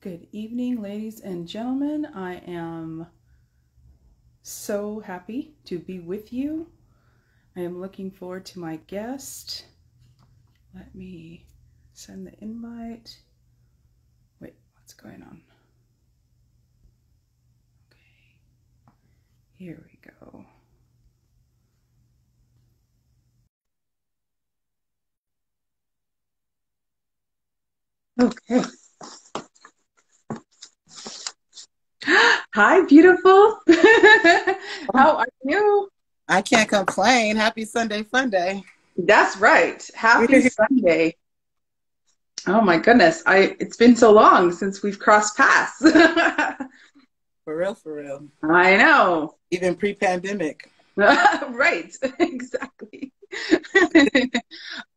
Good evening, ladies and gentlemen. I am so happy to be with you. I am looking forward to my guest. Let me send the invite. Wait, what's going on? Okay, here we go. Okay. Hi, beautiful. How are you? I can't complain. Happy Sunday fun day. That's right. Happy Sunday. Oh my goodness. It's been so long since we've crossed paths. For real, for real. I know. Even pre-pandemic. Right, exactly.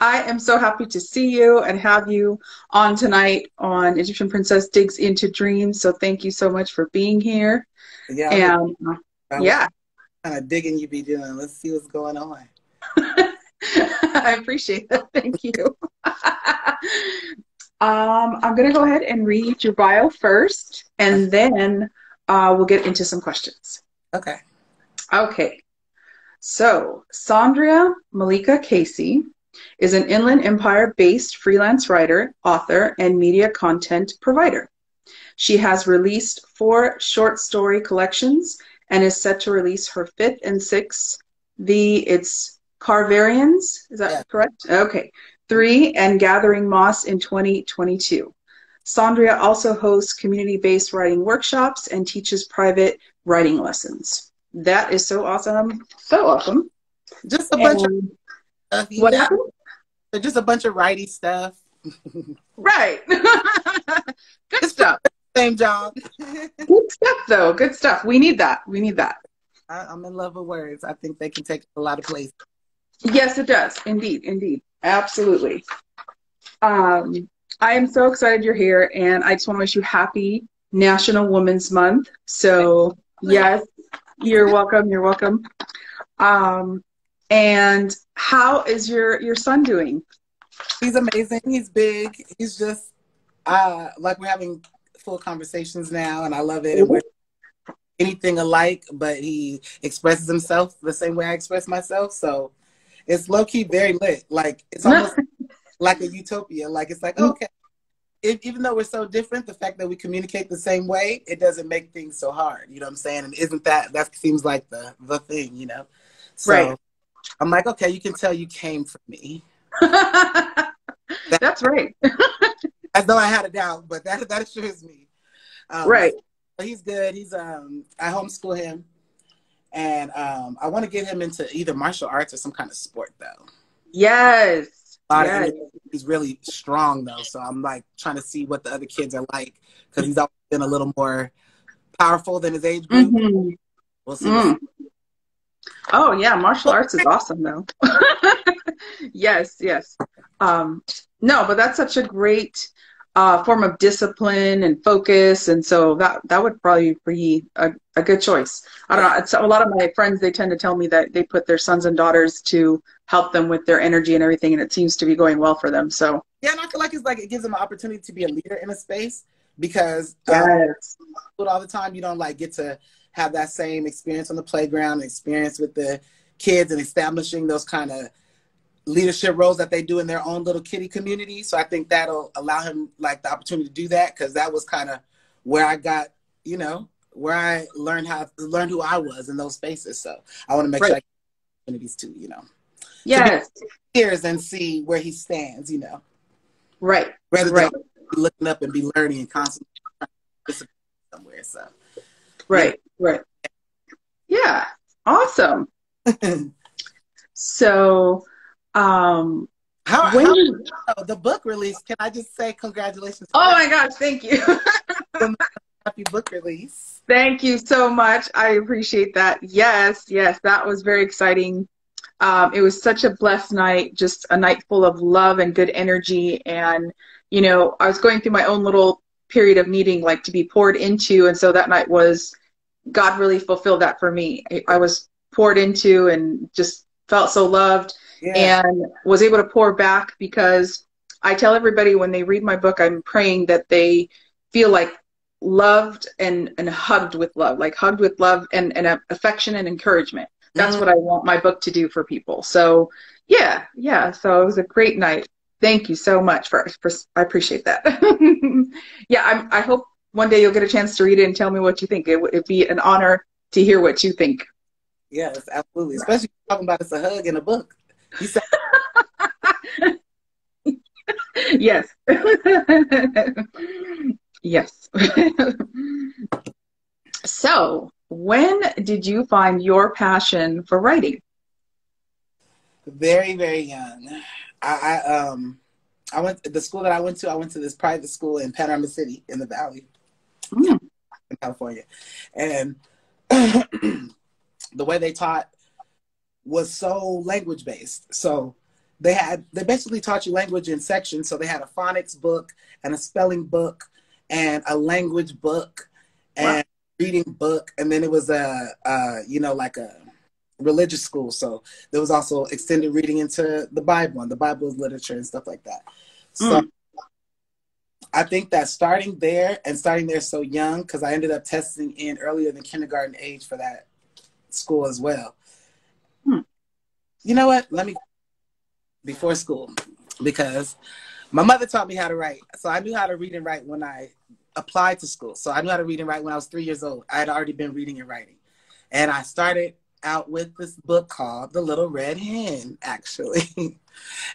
I am so happy to see you and have you on tonight on Egyptian Princess Digs into Dreams. So thank you so much for being here. Yeah, And yeah, kind of digging you be doing. Let's see what's going on. I appreciate that. Thank you. I'm going to go ahead and read your bio first, and then we'll get into some questions. Okay. Okay. So, Sandria Malika Casey is an Inland Empire-based freelance writer, author, and media content provider. She has released 4 short story collections and is set to release her 5th and 6th. It's Carvarians, is that correct? Okay. 3 and Gathering Moss in 2022. Sandria also hosts community-based writing workshops and teaches private writing lessons. That is so awesome. So awesome. Just a bunch of stuff. What happened? Just a bunch of righty stuff. Right. Good stuff. Same job. Good stuff, though. Good stuff. We need that. We need that. I'm in love with words. I think they can take a lot of places. Yes, it does. Indeed. Indeed. Absolutely. I am so excited you're here, and I just want to wish you happy National Women's Month. So, yes. You're welcome. You're welcome. And how is your son doing? He's amazing. He's big. He's just like we're having full conversations now, and I love it. And we're anything alike, but he expresses himself the same way I express myself. So it's low key very lit. Like it's almost like a utopia. Like it's like okay. Even though we're so different, the fact that we communicate the same way, it doesn't make things so hard. You know what I'm saying? And isn't that seems like the thing, you know? So right. I'm like, okay, you can tell you came from me. That's right. As though I had a doubt, but that assures me. Right. So he's good. He's I homeschool him, and I want to get him into either martial arts or some kind of sport, though. Yes. Yes. He's really strong though, so I'm like trying to see what the other kids are like because he's always been a little more powerful than his age group. Mm-hmm. We'll see. Oh yeah, martial arts is awesome though. Yes, yes. No, but that's such a great form of discipline and focus, and so that would probably be a good choice. I don't know. It's, a lot of my friends, they tend to tell me that they put their sons and daughters to help them with their energy and everything, and it seems to be going well for them. So yeah, and I feel like it's like it gives them an opportunity to be a leader in a space because all the time you don't like get to have that same experience on the playground, experience with the kids, and establishing those kind of leadership roles that they do in their own little kiddie community. So I think that'll allow him like the opportunity to do that because that was kind of where I got, you know, where I learned who I was in those spaces. So I want to make sure I get opportunities too, you know. Yes. Ears and see where he stands, you know. Right. Rather than be looking up and be learning and constantly somewhere. So right. Yeah. Awesome. So the book release, can I just say congratulations? Oh my gosh, thank you. Happy book release. Thank you so much. I appreciate that. Yes, that was very exciting. It was such a blessed night, just a night full of love and good energy. And, you know, I was going through my own little period of needing like to be poured into. And so that night God really fulfilled that for me. I was poured into and just felt so loved and was able to pour back because I tell everybody when they read my book, I'm praying that they feel like loved and hugged with love, like hugged with love and affection and encouragement. That's what I want my book to do for people. So yeah. So it was a great night. Thank you so much for I appreciate that. Yeah, I hope one day you'll get a chance to read it and tell me what you think. It'd be an honor to hear what you think. Yes, absolutely. Especially talking about it's a hug in a book. You said Yes. Yes. So, when did you find your passion for writing? very, very young. I went the school that I went to. I went to this private school in Panorama City in the Valley, Mm. in California, and the way they taught was so language based. So they basically taught you language in sections. So they had a phonics book and a spelling book and a language book Wow. and reading book, and then it was like a religious school. So there was also extended reading into the Bible and the Bible's literature and stuff like that. So Mm. I think that starting there so young, because I ended up testing in earlier than kindergarten age for that school as well. Mm. You know what? Let me before school, because my mother taught me how to write. So I knew how to read and write when I applied to school. So I knew how to read and write when I was 3 years old. I had already been reading and writing. And I started out with this book called The Little Red Hen, actually.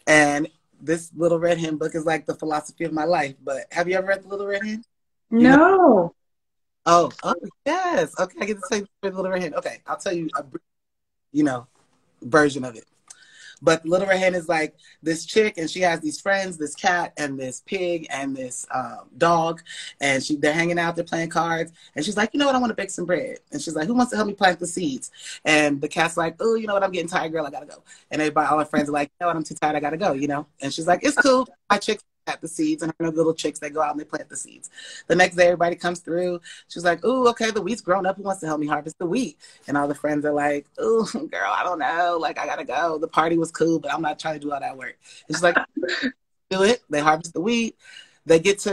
And this Little Red Hen book is like the philosophy of my life. But have you ever read The Little Red Hen? You know? No. Oh, yes. Okay, I get to say The Little Red Hen. Okay, I'll tell you a brief, version of it. But Little Red Hen is like this chick, and she has these friends, this cat and this pig and this dog, and they're hanging out, they're playing cards, and she's like, you know what, I want to bake some bread. And she's like, who wants to help me plant the seeds? And the cat's like, oh, you know what, I'm getting tired, girl, I gotta go. And everybody, all her friends are like, you know what, I'm too tired, I gotta go, And she's like, it's cool. My chicks plant the seeds, and her little chicks, they go out and they plant the seeds. The next day, everybody comes through. She's like, ooh, okay, the wheat's grown up. Who wants to help me harvest the wheat? And all the friends are like, ooh, girl, I don't know. Like, I gotta go. The party was cool, but I'm not trying to do all that work. And she's like, do it. They harvest the wheat. They get to,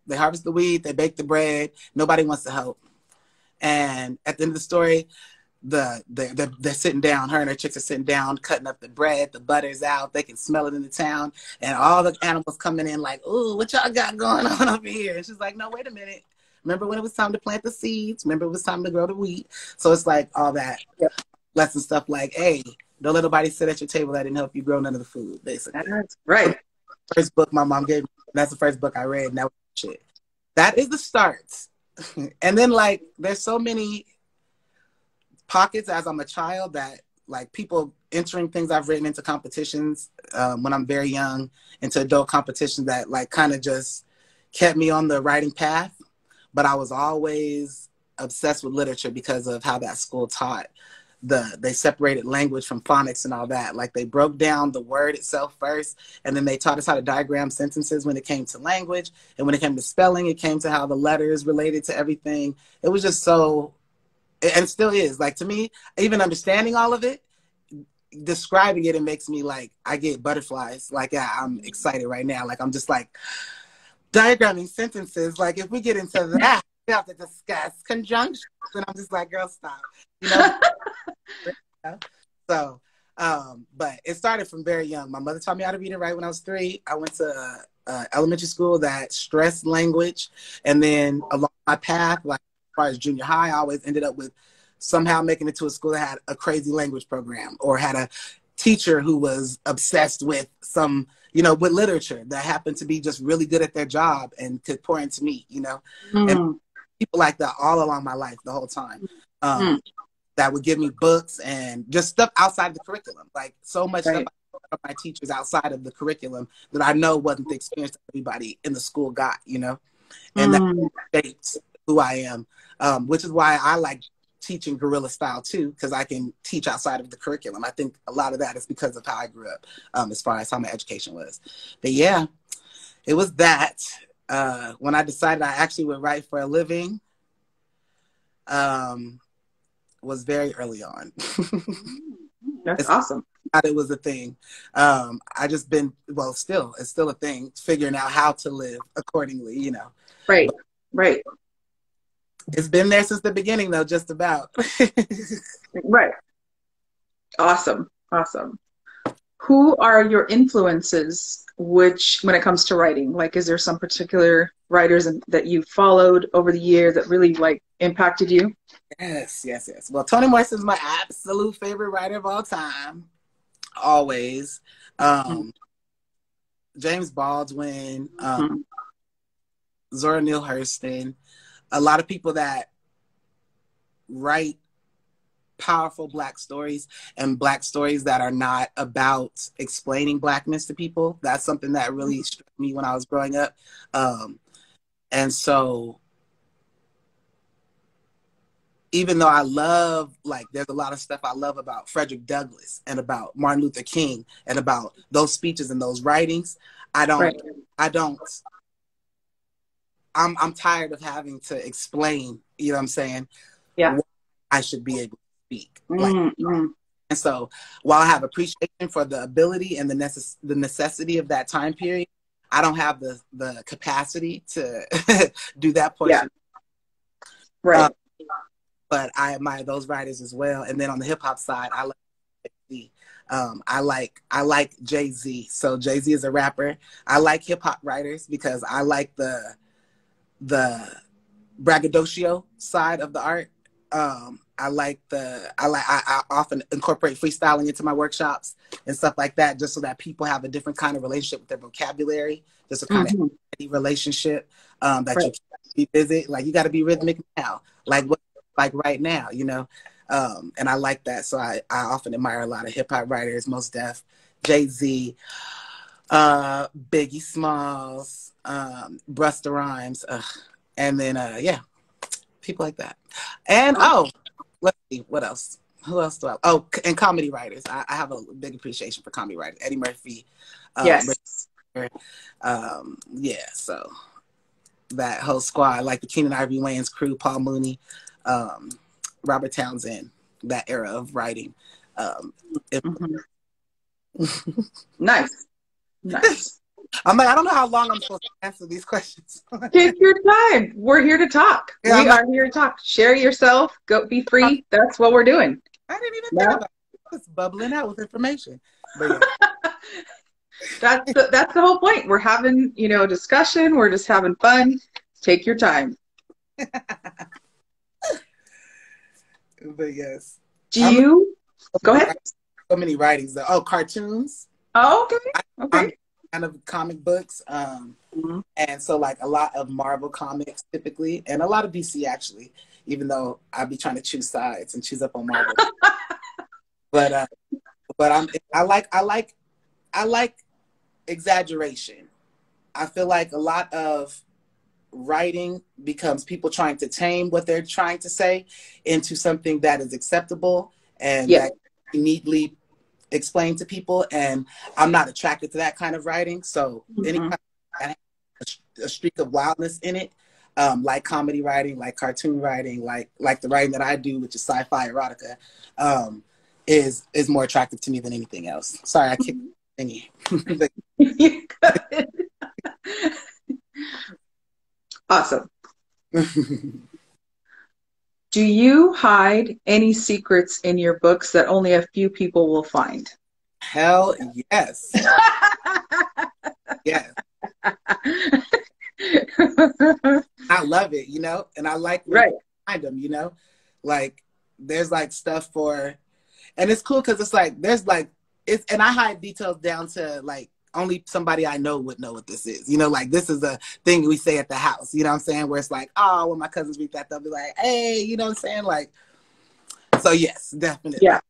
they harvest the wheat. They bake the bread. Nobody wants to help. And at the end of the story, they're sitting down. Her and her chicks are sitting down, cutting up the bread. The butter's out. They can smell it in the town. And all the animals coming in like, ooh, what y'all got going on over here? And she's like, no, wait a minute. Remember when it was time to plant the seeds? Remember it was time to grow the wheat? So it's like all that lesson stuff like, hey, don't let nobody sit at your table that didn't help you grow none of the food, basically. That's right. First book my mom gave me. That's the first book I read, and that was shit. That is the start. And then, like, there's so many pockets as I'm a child that, like, people entering things I've written into competitions when I'm very young, into adult competitions that, like, kind of just kept me on the writing path. But I was always obsessed with literature because of how that school taught. They separated language from phonics and all that. Like, they broke down the word itself first, and then they taught us how to diagram sentences when it came to language. And when it came to spelling, it came to how the letters related to everything. It was just so, and it still is. Like, to me, even understanding all of it, describing it, it makes me, like, I get butterflies. Like, yeah, I'm excited right now. Like, I'm just like, diagramming sentences. Like, if we get into that, we have to discuss conjunctions. And I'm just like, girl, stop. So, but it started from very young. My mother taught me how to read and write when I was 3. I went to elementary school that stressed language. And then along my path, like as far as junior high, I always ended up with somehow making it to a school that had a crazy language program or had a teacher who was obsessed with with literature that happened to be just really good at their job and could pour into me, and people like that all along my life, the whole time, that would give me books and just stuff outside the curriculum, like so much stuff from my teachers outside of the curriculum that I know wasn't the experience that everybody in the school got, and that shaped who I am, which is why I like teaching guerrilla style too, because I can teach outside of the curriculum. I think a lot of that is because of how I grew up, as far as how my education was. But yeah, it was that. When I decided I actually would write for a living, was very early on. That's awesome. It was a thing. I just been, it's still a thing, figuring out how to live accordingly, Right. Right. It's been there since the beginning, though, just about. Right. Awesome. Awesome. Who are your influences, which when it comes to writing? Like, is there some particular writers that you followed over the years that really like impacted you? Yes, yes, yes. Well, Toni Morrison's my absolute favorite writer of all time. Always. Mhm. James Baldwin, Zora Neale Hurston, a lot of people that write powerful Black stories and Black stories that are not about explaining Blackness to people. That's something that really struck me when I was growing up. And so even though I love, like, there's a lot of stuff I love about Frederick Douglass and about Martin Luther King and about those speeches and those writings, I Right. don't, I'm tired of having to explain, you know what I'm saying, Yeah. what I should be able to speak. Like, Mm-hmm. and so while I have appreciation for the ability and the necessity of that time period, I don't have the capacity to do that Yeah. portion. Right. But I admire those writers as well. And then on the hip hop side, I like Jay-Z. I like Jay-Z. So Jay-Z is a rapper. I like hip hop writers because I like the braggadocio side of the art. I often incorporate freestyling into my workshops and stuff like that, just so that people have a different kind of relationship with their vocabulary, just a kind of relationship that Right. you can revisit. Like, you got to be rhythmic now, like what, like right now, you know. And I like that, so I often admire a lot of hip hop writers, Mos Def, Jay-Z, Biggie Smalls, Busta Rhymes, and then yeah, people like that. And let's see, what else? Who else do I? Oh, and comedy writers. I have a big appreciation for comedy writers. Eddie Murphy. Yes. Yeah, so that whole squad, like the Keenan Ivory Wayans crew, Paul Mooney, Robert Townsend, that era of writing. Mm-hmm. Nice. Nice. I'm like, I don't know how long I'm supposed to answer these questions. Take your time. We're here to talk. Yeah, We are here to talk. Share yourself. Go be free. That's what we're doing. I didn't even think Yeah. about it. It's bubbling out with information. But yeah. That's the whole point. We're having, a discussion. We're just having fun. Take your time. But yes. Do you go ahead? So many writings though. Oh, cartoons. Oh, okay. Okay. I'm kind of comic books. And so like a lot of Marvel comics typically, and a lot of DC actually, even though I'd be trying to choose sides and choose up on Marvel. but I like exaggeration. I feel like a lot of writing becomes people trying to tame what they're trying to say into something that is acceptable and that neatly explained to people, and I'm not attracted to that kind of writing. So anytime that has a streak of wildness in it, like comedy writing, like cartoon writing, like the writing that I do, which is sci-fi erotica, is more attractive to me than anything else. Sorry, I kicked thingy. Awesome. Do you hide any secrets in your books that only a few people will find? Hell yes. Yes. I love it, and I like when I find them, like there's like stuff for, and it's cool because it's like there's like and I hide details down to like only somebody I know would know what this is. Like this is a thing we say at the house, you know what I'm saying? Where it's like, oh, when my cousins read that, they'll be like, hey, you know what I'm saying? Like, so yes, definitely. Yeah.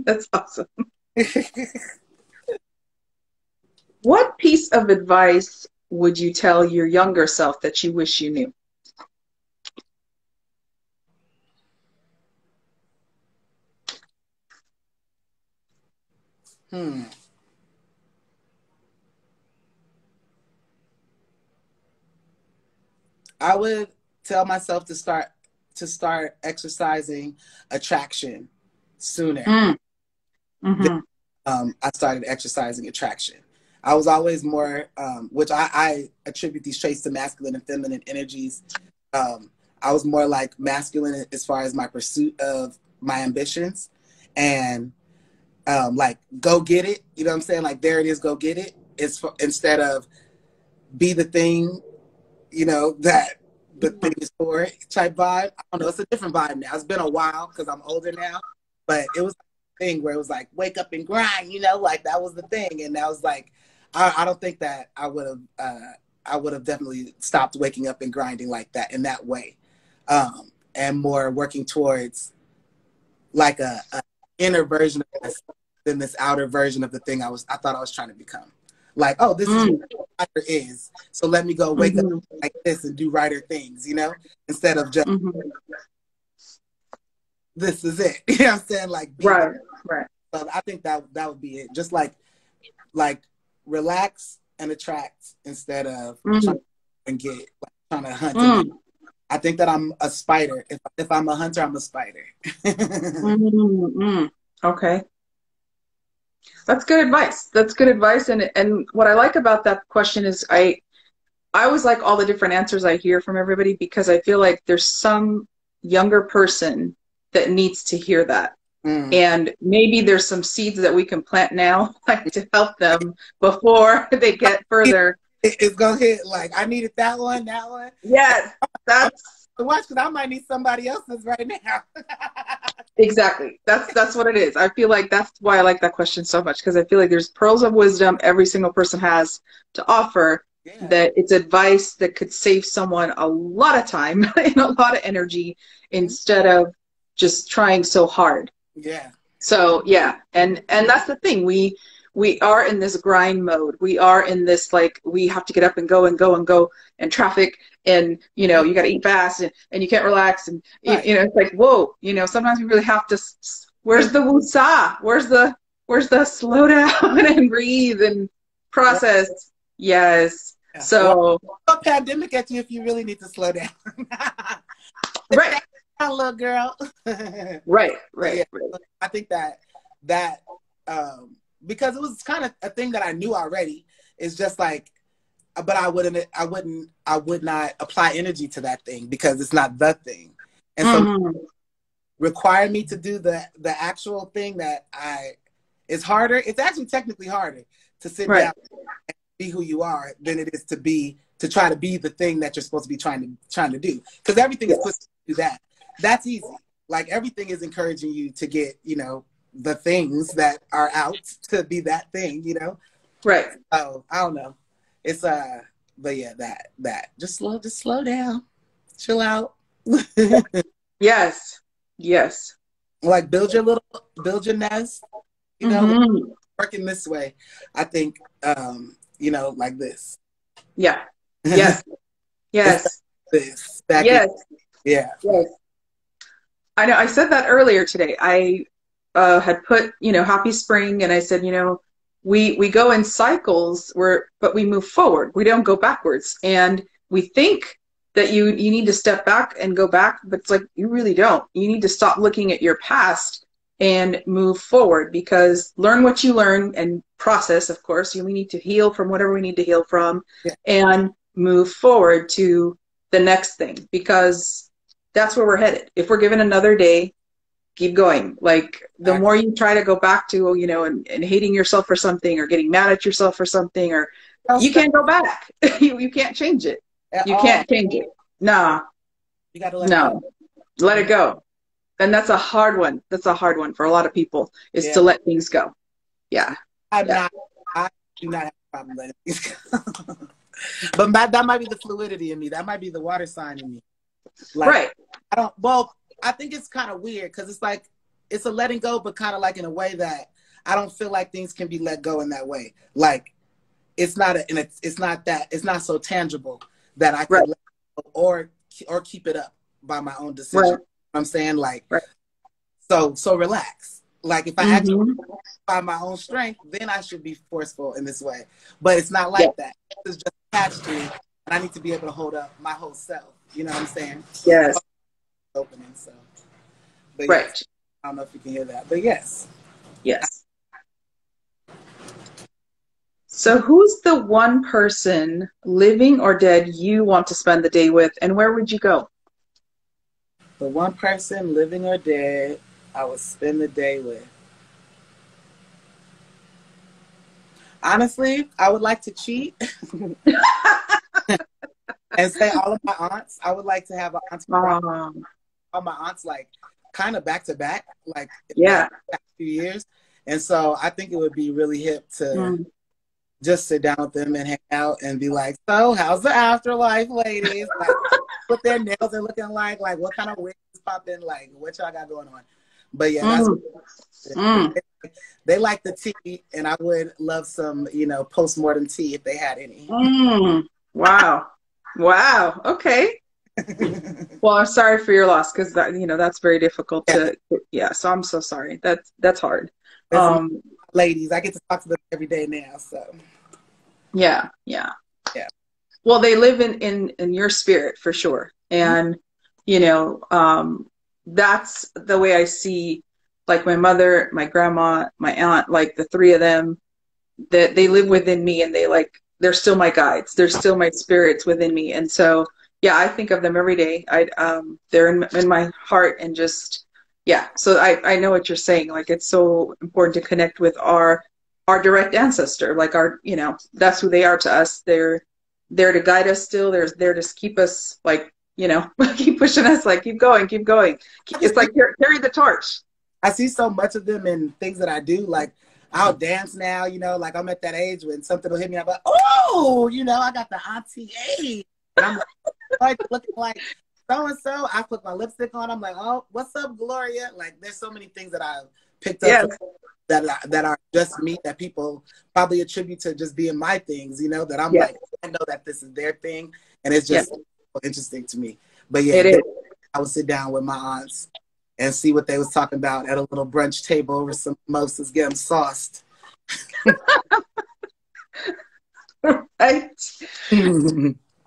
That's awesome. What piece of advice would you tell your younger self that you wish you knew? I would tell myself to start exercising attraction sooner. Mm-hmm. I started exercising attraction. I was always more, which I attribute these traits to masculine and feminine energies. I was more like masculine as far as my pursuit of my ambitions, and like go get it. You know what I'm saying? Like there it is, go get it. Instead of be the thing, you know, that the thing is for type vibe. I don't know. It's a different vibe now. It's been a while because I'm older now, but it was a thing where it was like wake up and grind. You know, like that was the thing, and that was like I don't think that I would have definitely stopped waking up and grinding like that in that way, and more working towards like a inner version of myself than this outer version of the thing I thought I was trying to become. Like, oh, this is what writer is, so let me go wake up like this and do writer things, you know, instead of just this is it. You know what I'm saying? Like, right. So I think that would be it. Just like relax and attract instead of trying and get, like, trying to hunt. And I think that I'm a spider. If I'm a hunter, I'm a spider. Okay. That's good advice. That's good advice. And what I like about that question is I always like all the different answers I hear from everybody, because I feel like there's some younger person that needs to hear that. And maybe there's some seeds that we can plant now, like, to help them before they get further. It's gonna hit. Like, I needed that one. Yes, that's watch, because I might need somebody else's right now. exactly. That's what it is. I feel like that's why I like that question so much, because I feel like there's pearls of wisdom every single person has to offer. Yeah. That it's advice that could save someone a lot of time and a lot of energy instead of just trying so hard. Yeah. So yeah, and that's the thing. We are in this grind mode. We are in this, like, we have to get up and go and traffic, and you know, you got to eat fast, and you can't relax, and right. you know, it's like, whoa, you know, sometimes we really have to. Where's the woosah? Where's the slow down and breathe and process? Right. Yes. Yeah. So a pandemic at you if you really need to slow down. Right. Little girl. Right. Yeah, I think that because it was kind of a thing that I knew already. It's just like, but I would not apply energy to that thing because it's not the thing. And so require me to do the actual thing that it's harder. It's actually technically harder to sit down and be who you are than it is to try to be the thing that you're supposed to be trying to do. Because everything is put to do that. That's easy. Like, everything is encouraging you to get, you know, the things that are out to be that thing, you know? Right. Oh, I don't know. It's but yeah, that just slow down, chill out. Yes. Like, build your nest, you know, working this way. I think, you know, like this. Yeah. Yes. Yes. This. Yes. Yeah. Yes. I know. I said that earlier today. I had put, you know, happy spring, and I said, you know, we go in cycles but we move forward. We don't go backwards. And we think that you need to step back and go back, but it's like, you really don't. You need to stop looking at your past and move forward, because learn what you learn and process, of course. We need to heal from whatever we need to heal from, and move forward to the next thing, because that's where we're headed. If we're given another day, keep going. Like, the more you try to go back to, you know, and hating yourself for something, or getting mad at yourself for something, or you can't go back. you can't change it. You can't change it. Nah. You got to let it go. Let it go. And that's a hard one. That's a hard one for a lot of people, is to let things go. Yeah. I do not have a problem letting things go. But that might be the fluidity in me. That might be the water sign in me. Like, right. I think it's kind of weird, because it's like, it's a letting go, but kind of like in a way that I don't feel like things can be let go in that way. Like, it's not so tangible that I could let go or keep it up by my own decision. Right. You know what I'm saying? Like, so relax. Like, if I actually by my own strength, then I should be forceful in this way. But it's not like that. It's just attached to me, and I need to be able to hold up my whole self. You know what I'm saying? Yes. Opening, so. But right. Yes, I don't know if you can hear that, but yes. Yes. So who's the one person, living or dead, you want to spend the day with, and where would you go? The one person, living or dead, I would spend the day with. Honestly, I would like to cheat and say all of my aunts. I would like to have an auntie bride. Um, All my aunts like kind of back to back, like in the yeah. past few years. And so I think it would be really hip to Mm. just sit down with them and hang out and be like, so how's the afterlife, ladies? Like with their nails and looking like what kind of wigs popping, like what y'all got going on. But yeah, that's Mm. Mm. they like the tea, and I would love some, postmortem tea if they had any. Mm. Wow. Wow. Okay. Well, I'm sorry for your loss because that's very difficult Yeah, to, yeah. So I'm so sorry. That's hard. there's some Um, ladies. I get to talk to them every day now, so yeah, yeah. yeah. Well, they live in your spirit for sure. And, you know, that's the way I see like my mother, my grandma, my aunt, like the three of them, that they live within me and they're still my guides. They're still my spirits within me. And so, yeah, I think of them every day. They're in my heart and just, yeah. So I know what you're saying. Like it's so important to connect with our direct ancestor. Like that's who they are to us. They're there to guide us still. They're there to keep us like, keep pushing us, like keep going, keep going. It's like carry the torch. I see so much of them in things that I do. Like I'll dance now, like I'm at that age when something will hit me. I'm like, oh, I got the auntie A. And I'm like looking like so and so. I put my lipstick on. I'm like, oh, what's up, Gloria? Like there's so many things that I've picked up Yes. that are just me, that people probably attribute to just being my things, that I'm Yes. like, I know that this is their thing. And it's Yes. just interesting to me. But yeah, It is. I would sit down with my aunts and see what they was talking about at a little brunch table over some mimosas, get them sauced. Right.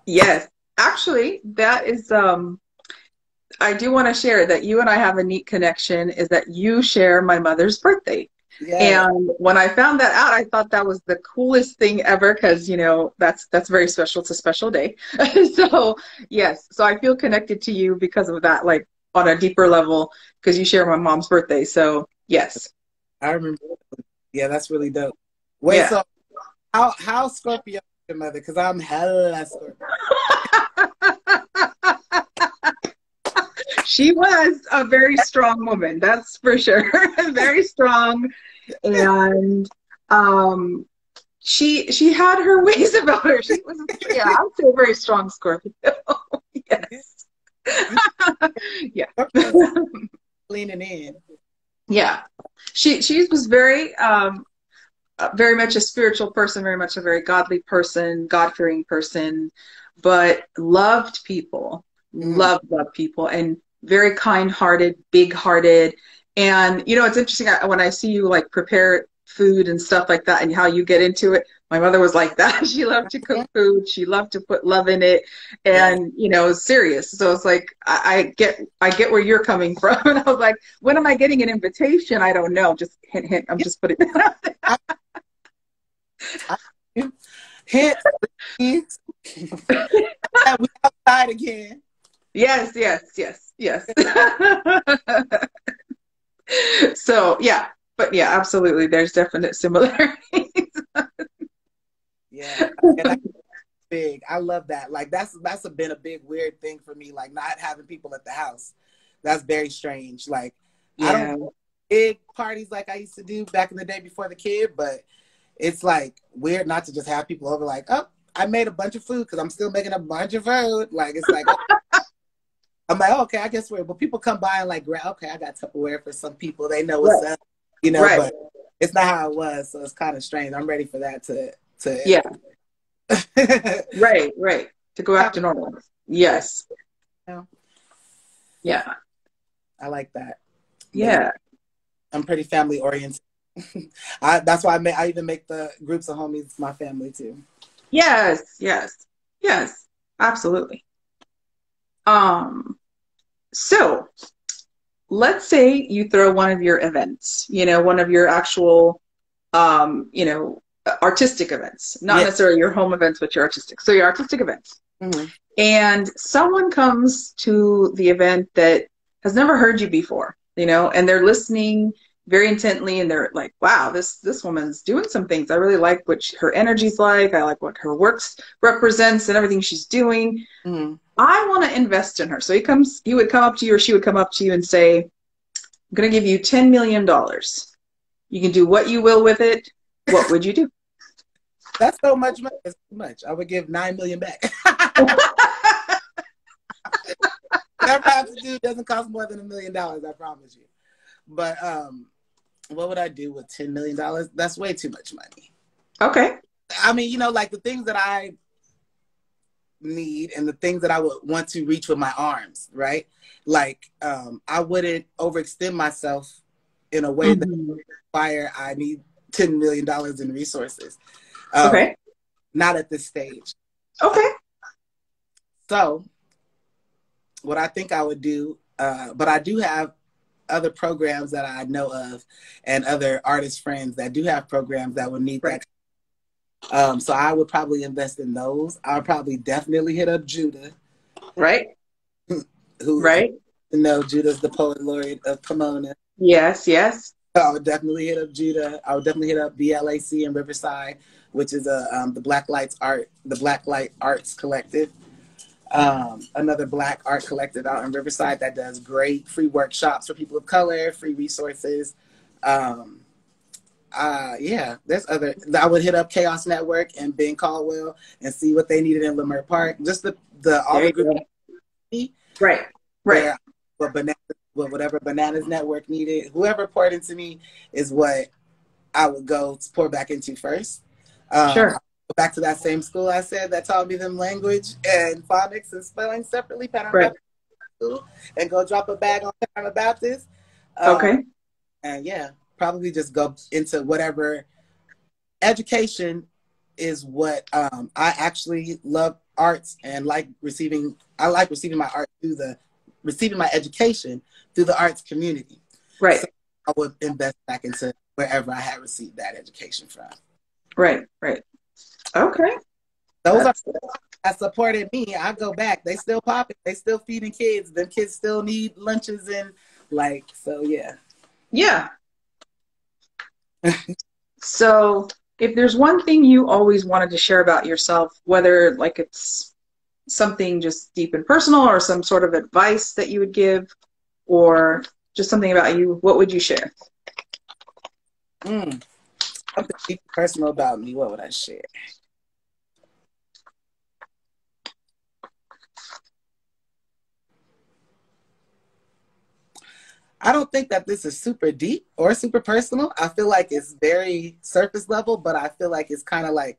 Yes. Actually, that is I do want to share that you and I have a neat connection, is that you share my mother's birthday. Yeah. And when I found that out, I thought that was the coolest thing ever because, that's very special. It's a special day. So, yes. So I feel connected to you because of that, like on a deeper level, because you share my mom's birthday. So, yes. I remember. Yeah, that's really dope. Wait, Yeah. so how Scorpio is your mother? Because I'm hella Scorpio. She was a very strong woman, that's for sure. Very strong. And she had her ways about her. She was, yeah, I would say a very strong Scorpio. Yes. Yeah. Leaning in. Yeah. She was very much a spiritual person, very much a very godly person, God-fearing person, but loved people, loved people, and very kind-hearted, big-hearted. And, it's interesting when I see you like prepare food and stuff like that and how you get into it. My mother was like that. She loved to cook food. She loved to put love in it, and it was serious. So it's like I get where you're coming from. And I was like, when am I getting an invitation? I don't know. Just hint, hint. I'm just putting it out there. Hint. We outside again. Yes, yes, yes, yes. So yeah, but yeah, absolutely. There's definite similarities. Yeah, and that's big. I love that. Like that's been a big weird thing for me. Like not having people at the house. That's very strange. Like I don't do big parties like I used to do back in the day before the kid, but it's like weird not to just have people over. Like, oh, I made a bunch of food because I'm still making a bunch of food. Like it's like. I'm like, oh, okay, I guess but people come by and like, okay, I got Tupperware for some people. They know what's up, Right. but it's not how it was. So it's kind of strange. I'm ready for that to yeah. Right. To go back to normal. Yes. Yeah. I like that. Yeah. I'm pretty family oriented. That's why I even make the groups of homies my family too. Yes. Absolutely. So let's say you throw one of your events, one of your actual, artistic events, not Yeah. necessarily your home events, but your artistic. So your artistic events. Mm-hmm. And someone comes to the event that has never heard you before, you know, and they're listening very intently and they're like, wow, this woman's doing some things. I really like what her energy's like. I like what her works represents and everything she's doing. Mm-hmm. I want to invest in her. So he would come up to you or she would come up to you and say, I'm going to give you $10 million. You can do what you will with it. What would you do? That's so much money. That's too much. I would give 9 million back. Whatever I have to do doesn't cost more than $1 million, I promise you. But what would I do with $10 million? That's way too much money. Okay. I mean, you know, like the things that I need and the things that I would want to reach with my arms, right? Like I wouldn't overextend myself in a way that would require I need $10 million in resources. Okay. Not at this stage. Okay. So what I think I would do, but I do have other programs that I know of and other artist friends that do have programs that would need right. that. So I would probably invest in those. I would probably definitely hit up Judah. Right. Who, right. You know, Judah's the poet laureate of Pomona. Yes, yes. I would definitely hit up Judah. I would definitely hit up BLAC in Riverside, which is the Black Light Arts Collective. Another Black art collective out in Riverside that does great free workshops for people of color, free resources. Yeah, there's other. I would hit up Chaos Network and Ben Caldwell and see what they needed in Leimert Park. Just all the group. Right. Right. Whatever Bananas Network needed, whoever poured into me is what I would go pour back into first. Sure. Go back to that same school I said that taught me them language and phonics and spelling separately, right. School, and go drop a bag on Panorama Baptist. Okay. And yeah, probably just go into whatever. Education is what I actually love arts and like receiving. I like receiving my art receiving my education through the arts community. Right. So I would invest back into wherever I had received that education from. Right. Right. Okay. Those that supported me. I go back. They still popping. They still feeding kids. Them kids still need lunches and so yeah. Yeah. So if there's one thing you always wanted to share about yourself, whether like it's something just deep and personal or some sort of advice that you would give or just something about you, what would you share? Something deep and personal about me. What would I share? I don't think that this is super deep or super personal. I feel like it's very surface level, but I feel like it's kind of like,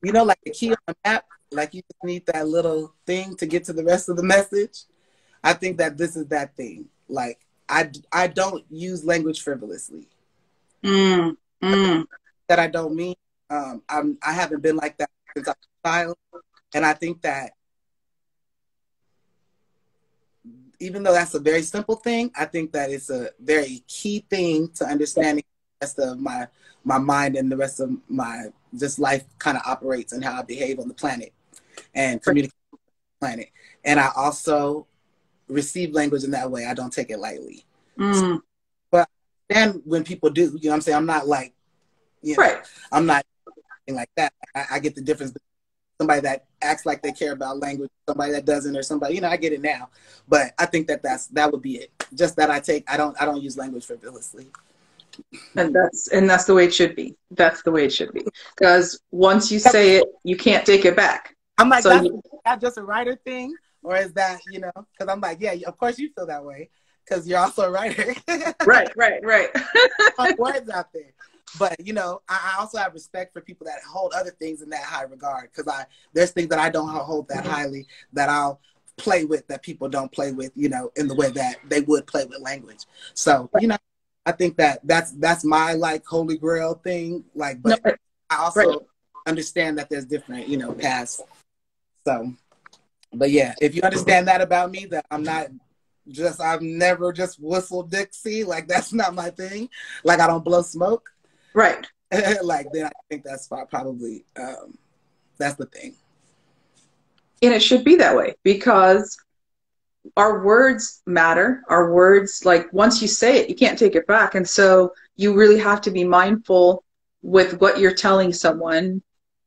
you know, like a key on a map. Like you just need that little thing to get to the rest of the message. I think that this is that thing. Like I don't use language frivolously. That I don't mean. I haven't been like that since I was a child, and I think that even though that's a very simple thing, I think that it's a very key thing to understanding the rest of my mind and the rest of my just life kind of operates and how I behave on the planet and communicate on the planet. And I also receive language in that way. I don't take it lightly. So, but then when people do, you know what I'm saying? I'm not like, you know, I'm not like that. I get the difference between somebody that acts like they care about language, somebody that doesn't, or somebody, you know, I get it now. But I think that would be it. Just that I don't use language frivolously. And that's the way it should be. That's the way it should be. Because once you say it, you can't take it back. I'm like, so that's just a writer thing? Or is that, you know, because I'm like, yeah, of course you feel that way because you're also a writer. Right. Words out there. But, you know, I also have respect for people that hold other things in that high regard because there's things that I don't hold that highly that I'll play with that people don't play with, you know, in the way that they would play with language. So, you know, I think that's my like holy grail thing. Like, but I also understand that there's different, you know, paths. So, but yeah, if you understand that about me, that I've never just whistled Dixie. Like that's not my thing. Like I don't blow smoke. Right. like, then I think that's probably that's the thing. And it should be that way because our words matter. Our words, like once you say it, you can't take it back. And so you really have to be mindful with what you're telling someone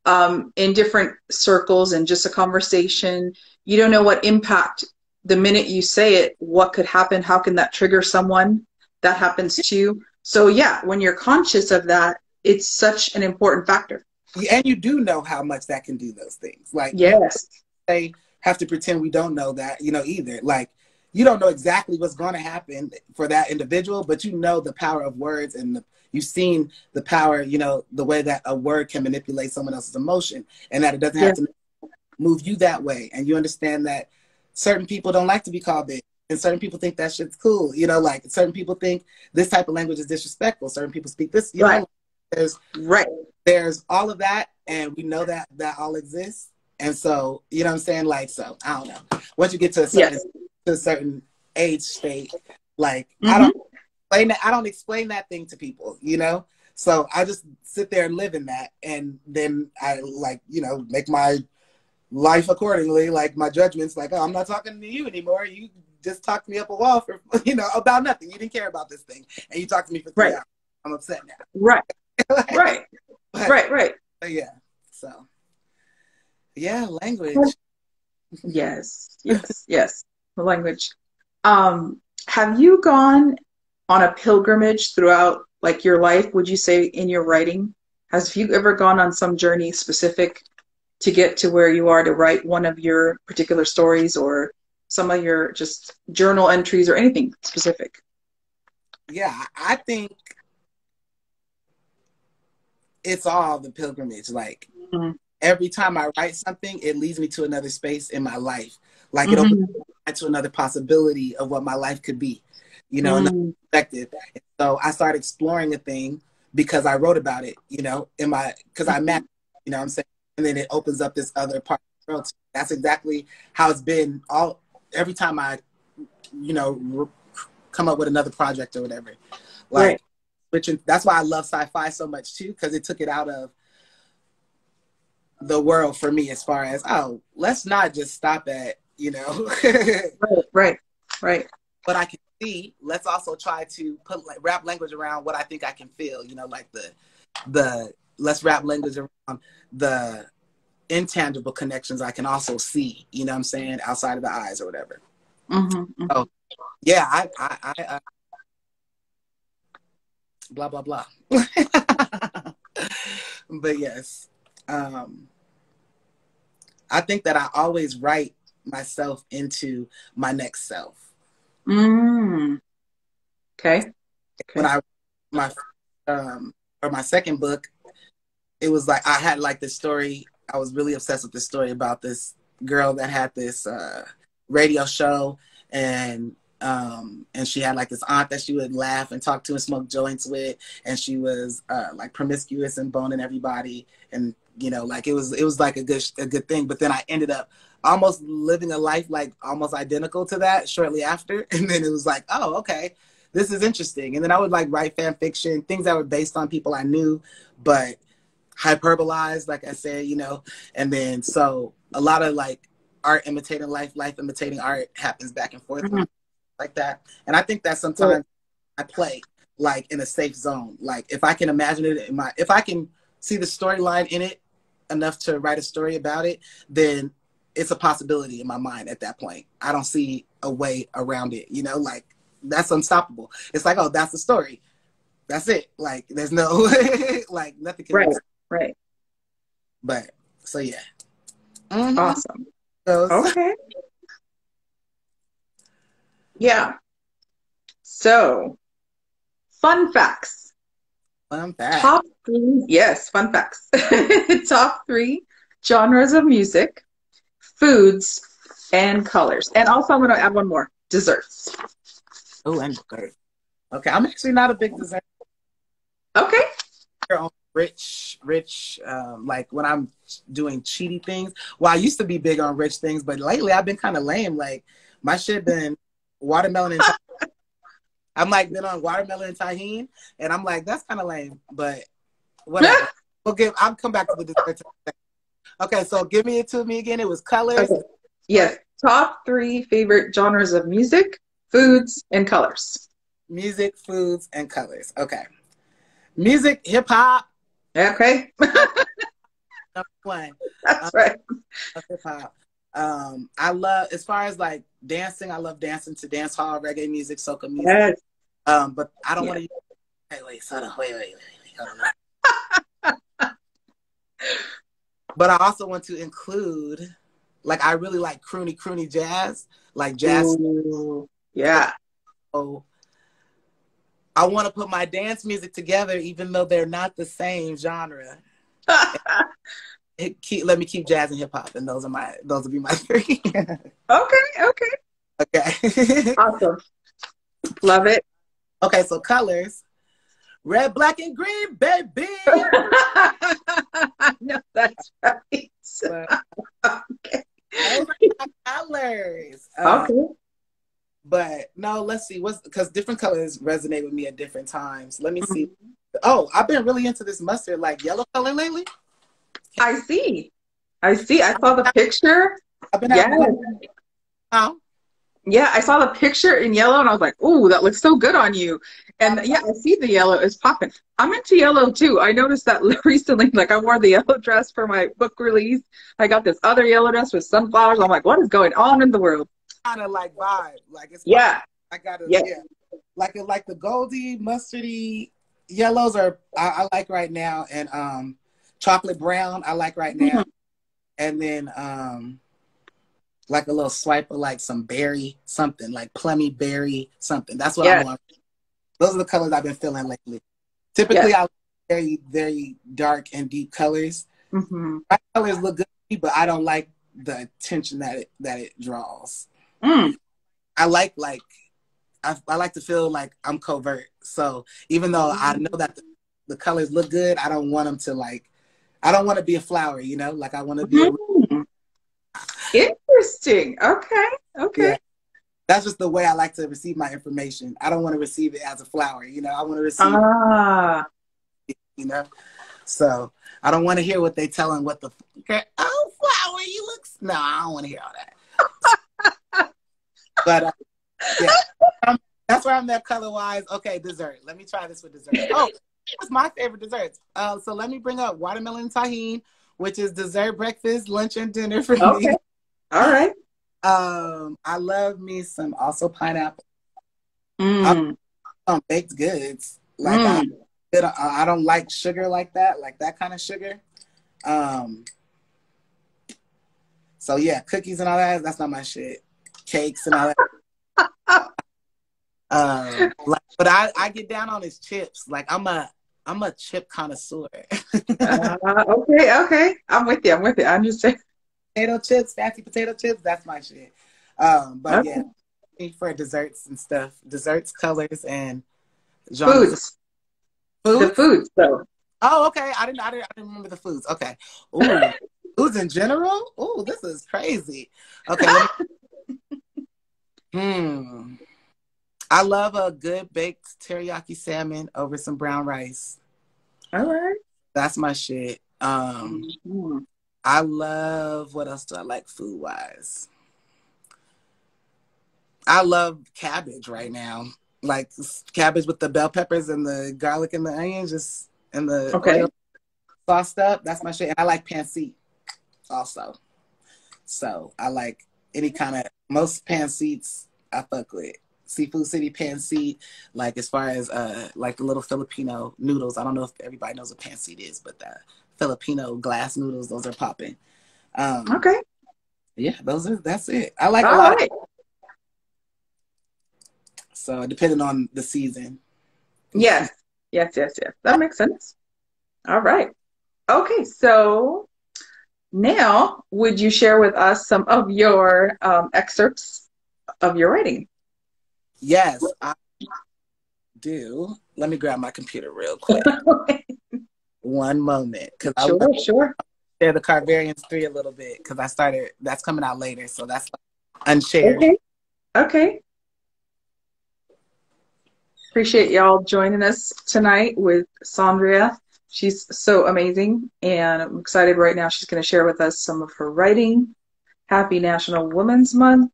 in different circles and just a conversation. You don't know what impact the minute you say it, what could happen, how can that trigger someone that happens to you. So yeah, when you're conscious of that, it's such an important factor. And you do know how much that can do those things. Like, you Yes. say, have to pretend we don't know that, either. Like, you don't know exactly what's going to happen for that individual, but you know the power of words, and you've seen the power, the way that a word can manipulate someone else's emotion, and that it doesn't have Yeah. to move you that way. And you understand that certain people don't like to be called big, and certain people think that shit's cool. Like certain people think this type of language is disrespectful. Certain people speak this, Right. Right. There's all of that, and we know that all exists. And so, you know what I'm saying? Like, so I don't know. Once you get to a certain age state, like I don't explain that thing to people, So I just sit there and live in that, and then I make my life accordingly. Like my judgments, like, oh, I'm not talking to you anymore. You just talked me up a wall for about nothing. You didn't care about this thing, and you talked to me for 3 hours. I'm upset now. Right. Right. Right. Yeah. So. Yeah, language. Yes. Yes. The language. Have you gone on a pilgrimage throughout like your life, would you say, in your writing? Have you ever gone on some journey specific to get to where you are to write one of your particular stories or some of your just journal entries or anything specific? Yeah, I think it's all the pilgrimage. Like, every time I write something, it leads me to another space in my life. Like it opens to another possibility of what my life could be, another perspective. And so I started exploring a thing because I wrote about it, because I met, what I'm saying? And then it opens up this other part of the world. That's exactly how it's been every time I, come up with another project or whatever. Like, that's why I love sci-fi so much too, because it took it out of the world for me, as far as, oh, let's not just stop at, Right. But I can see, let's also try to put wrap language around what I think I can feel, like the let's wrap language around the intangible connections I can also see, what I'm saying, outside of the eyes or whatever. So yeah, I blah blah blah. But yes, I think that I always write myself into my next self. Okay. When I my second book, it was like I had like this story. I was really obsessed with this story about this girl that had this radio show, and she had like this aunt that she would laugh and talk to and smoke joints with, and she was like promiscuous and boning everybody, and like it was like a good thing. But then I ended up almost living a life like almost identical to that shortly after, and then it was like, oh, okay, this is interesting. And then I would like write fan fiction, things that were based on people I knew, but hyperbolized, like I said, and then so a lot of like art imitating life imitating art happens back and forth like that. And I think that sometimes I play like in a safe zone. Like if I can imagine it if I can see the storyline in it enough to write a story about it, then it's a possibility in my mind at that point. I don't see a way around it, like that's unstoppable. It's like, oh, that's the story. That's it. Like there's no like nothing can Right. But so yeah. Awesome. Okay. Yeah. So fun facts. Top 3, yes, fun facts. Top 3 genres of music, foods, and colors. And also I'm going to add one more, desserts. Oh, and dessert. Okay, I'm actually not a big dessert. Okay. Rich, like when I'm doing cheaty things. Well, I used to be big on rich things, but lately I've been kind of lame. Like my shit been watermelon and I'm like been on watermelon and tahini, and I'm like, that's kind of lame. But Whatever. I'll come back to the dessert. Okay, so give me it to me again. It was colors. Okay. Yes. Top 3 favorite genres of music, foods, and colors. Music, foods, and colors. Okay. Music, hip hop. Okay. Number one. That's right. Hip hop. I love, as far as like dancing, I love dancing to dance hall, reggae music, soca music. Yes. But I don't want to. Wait. Hold on. But I also want to include, like, I really like croony jazz, like jazz. Ooh, yeah. So I want to put my dance music together, even though they're not the same genre. Let me keep jazz and hip hop, and those will be my 3. Okay. Awesome. Love it. Okay, so colors. Red, black, and green, baby. No, that's right. Okay. Those are my colors. Okay. But no, let's see. Because different colors resonate with me at different times. Let me see. Oh, I've been really into this mustard, like yellow color lately. I see. I saw the picture. I've been Yeah, I saw the picture in yellow and I was like, ooh, that looks so good on you. And yeah, I see the yellow is popping. I'm into yellow too. I noticed that recently, like I wore the yellow dress for my book release. I got this other yellow dress with sunflowers. I'm like, what is going on in the world? Kind of like vibe. Like it's I got it. Yeah. Like the goldy, mustardy yellows are I like right now, and chocolate brown I like right now. And then like a little swipe of like some berry something, like plummy berry something. That's what I want. Those are the colors I've been feeling lately. Typically I like very, very dark and deep colors. My colors look good to me, but I don't like the attention that it draws. I like I like to feel like I'm covert. So even though I know that the colors look good, I don't want them to I don't want to be a flower, you know? Like I want to be Interesting. Okay. Yeah. That's just the way I like to receive my information. I don't want to receive it as a flower, you know? I want to receive it, you know? So I don't want to hear what they telling what the flower, you look. No, I don't want to hear all that. But yeah, that's where I'm at color wise. Okay, dessert. Let me try this with dessert. Oh, it's my favorite desserts. So let me bring up watermelon tahine, which is dessert, breakfast, lunch, and dinner for me. All right. I love me some also pineapple. Baked goods. Like I don't like sugar like that kind of sugar. So yeah, cookies and all that, that's not my shit. Cakes and all that. But I get down on his chips. Like I'm a chip connoisseur. Okay. I'm with you. I understand. Potato chips, fatty potato chips, that's my shit. But yeah, for desserts and stuff. Desserts, colors, and genres. Foods. The foods, though. Oh, okay. I didn't remember the foods. Okay. Ooh. Foods in general? Ooh, this is crazy. Okay. I love a good baked teriyaki salmon over some brown rice. All right. That's my shit. I love, what else do I like food wise? I love cabbage right now. Like cabbage with the bell peppers and the garlic and the onions, and the oil sauced up. That's my shit. And I like pancit also. So I like any kind of, most pancits I fuck with. Seafood City pancit, like as far as like the little Filipino noodles. I don't know if everybody knows what pancit is, but the Filipino glass noodles, those are popping. Okay. Yeah, that's it. I like a lot. So depending on the season. Yes. That makes sense. All right. Okay, so now would you share with us some of your excerpts of your writing? Yes, I do. Let me grab my computer real quick. One moment. Sure. Share the Carvarians 3 a little bit because that's coming out later. So that's unshared. Okay. Appreciate y'all joining us tonight with Sandria She's so amazing, and I'm excited right now. She's going to share with us some of her writing. Happy National Women's Month,